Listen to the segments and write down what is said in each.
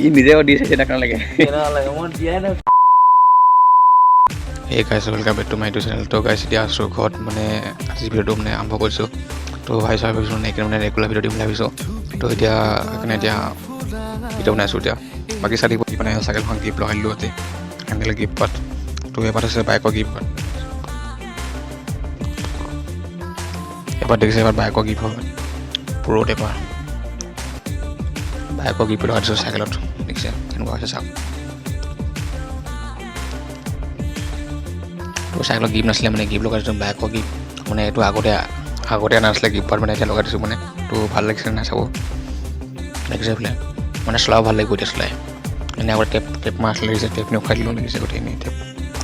ই নিজেও দিছে কেনেকুৱা লাগে মই দিয়াই নাই এই guys welcome back to my YouTube channel. তো গাইছ এতিয়া আছোঁ ঘৰত মানে আজি ভিডিঅ'টো মানে আৰম্ভ কৰিছোঁ। তো ভাবিছোঁ মানে এইকেইদিন মানে ৰেগুলাৰ ভিডিঅ' দিম বুলি ভাবিছোঁ। তো এতিয়া সেইকাৰণে এতিয়া ভিডিঅ' বনাইছোঁ এতিয়া। বাকী চাই থাকিব মানে চাইকেলখন গিফ্ট লগাই দিলোঁ আজি হেণ্ডেল গিফ্ট পাত। তো এবাৰ আছে বাইকৰ গিফ্ট পাত, এবাৰ দেখিছে এবাৰ বাইকৰ গিফ্ট হয় পুৰত এবাৰ বাইকৰ গিফ্ট লগাই দিছোঁ চাইকেলত। দেখিছে কেনেকুৱা হৈছে চাওক। তো চাইকেলত গিফ্ট নাছিলে মানে গিফ্ট লগাই দিছোঁ বাইকৰ গিফ্ট মানে এইটো আগতে নাছিলে গিফ্ট পাত মানে এতিয়া লগাই দিছোঁ মানে। তো ভাল লাগিছে নাই চাব, দেখিছে বোলে মানে চলাব ভাল লাগিব এতিয়া চলাই। এনেই আগতে টেপ মাৰ আছিলে দেখিছে টেপ উখাই দিলোঁ দেখিছে গোটেই এনেই টেপ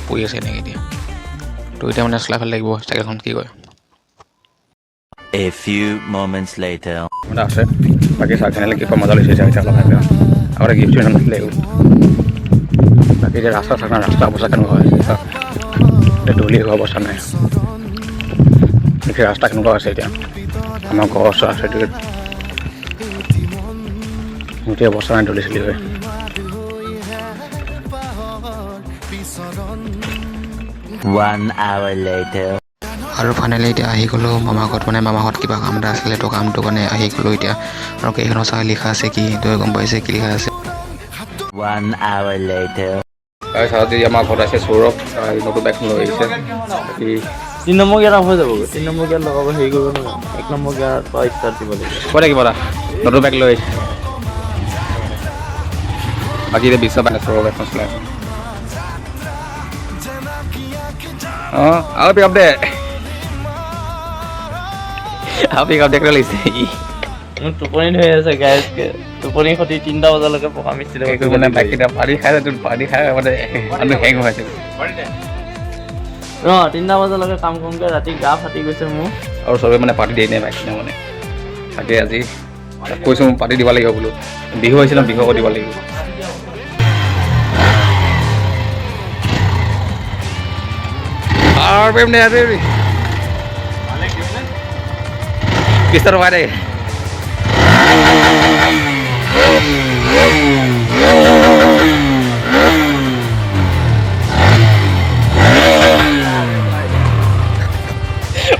পৰি আছে এনেকৈ এতিয়া। তো এতিয়া মানে চলাই ভাল লাগিব চাইকেলখন কি কয়। A few moments later. মানে আছে বাকী চাওক তেনেহ'লে গিফ্টৰ মজা লৈছে চাগে অলপ ভালকৈ। আগতে গিফ্টটো ইমান নাছিলে এইবোৰ। বাকী এতিয়া ৰাস্তা অৱস্থা কেনেকুৱা হয় এতিয়া ধূলি হোৱা অৱস্থা নাই। দেখি ৰাস্তা কেনেকুৱা আছে এতিয়া আমাৰ ঘৰৰ ওচৰ আছে গোটেই অৱস্থা নাই ধূলি চুলি হৈ। One hour later. আৰু ফাইনেলি এতিয়া আহি গ'লোঁ মামাৰ ঘৰত। মানে মামাৰ ঘৰত কিবা কাম এটা আছিলে তো কামটো কাৰণে আহি গ'লোঁ এতিয়া। আৰু কেইখনৰ চাই লিখা আছে কি তই গম পাইছে কি লিখা আছে। 1 hour later. তাৰপিছত আমাৰ ঘৰত আছে সৌৰভ নতুন বাইকখন লৈ আহিছে। বাকী 3 নম্বৰ গিয়াৰ হৈ যাব 3 নম্বৰ গিয়াৰ লগাব হেৰি কৰিব নহয় 1 নম্বৰ গিয়াৰ পৰা ষ্টাৰ্ট দিব লাগিব কৈ থাকিব দা নতুন বাইক লৈ আহিছে। বাকী এতিয়া বিশ্ব বাইক সৌৰভ এখন চলাই আছে। অঁ আৰু পিক আপ দে পিক আপ দেখ লাগিছে মোৰ টোপনি ধৰি আছে গাইজকে। টোপনি সতি 3টা বজালৈকে পকা মিস্ত্ৰী মানে বাইককেইটা পানী খাই মানে মানুহ হেং হৈ আছে। 3টা বজালৈকে কাম কৰোঁগৈ ৰাতি গা ফাটি গৈছে মোৰ। আৰু চবে মানে পাৰ্টি দিয়ে নাই বাইকখিনি মানে তাকে আজি কৈছোঁ মোক পাৰ্টি দিব লাগিব বোলো। বিহু আহিছে ন বিহু আকৌ দিব লাগিব। আৰু পাৰিম নে আজি কিস্তা ৰখাই দে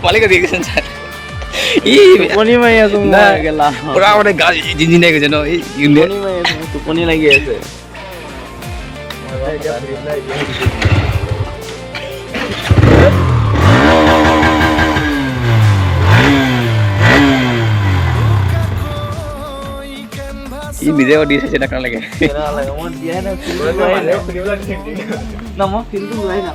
মালিকে দিয়ে গৈছে টোপনি মাৰি আছো পুৰা মানে গা জিনজিনাই গৈছে ন। টোপনি লাগি আছে। ই নিজেও দিছে কেনেকুৱা লাগে মই দিয়াই নাই মই ফিল্ডটো যোৱাই নাই।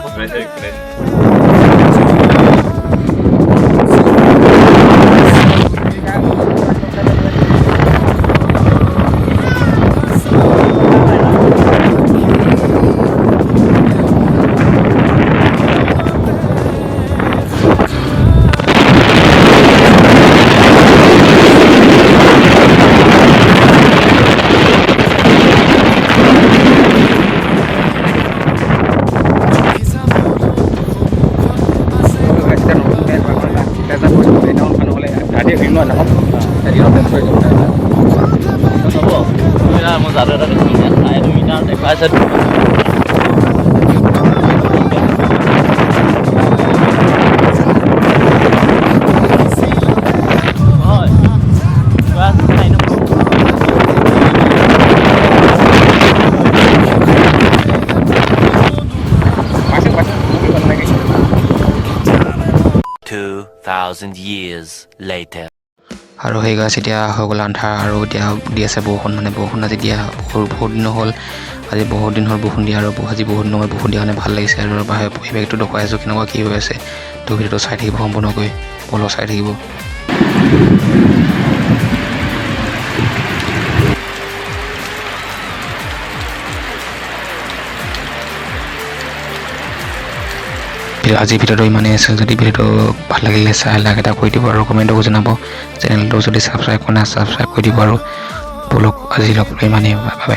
মই যাদু এটা মিটাৰ দেখাইছে। Years later. আৰু সেই গাছ এতিয়া হৈ গ'ল আন্ধাৰ আৰু এতিয়া দি আছে বৰষুণ। মানে বৰষুণ আজি দিয়া বহুত দিন হ'ল। আজি বহুত দিন হ'ল বৰষুণ দিয়া আৰু আজি বহুত দিন হ'ল বৰষুণ দিয়া কাৰণে ভাল লাগিছে। আৰু পৰিৱেশটো দেখুৱাই আছোঁ কেনেকুৱা কি হৈ আছে। তো ভিডিঅ'টো চাই থাকিব সম্পূৰ্ণকৈ বলো চাই থাকিব। আজি ভিডিঅ'টো ইমানেই আছে। যদি ভিডিঅ'টো ভাল লাগিলে লাইক এটা কৰি দিব আৰু কমেণ্টটো জনাব। চেনেলটো যদি ছাবস্ক্ৰাইব কৰা নাই ছাবস্ক্ৰাইব কৰি দিব আৰু বলক আজি লগ ইমানেই বাবে।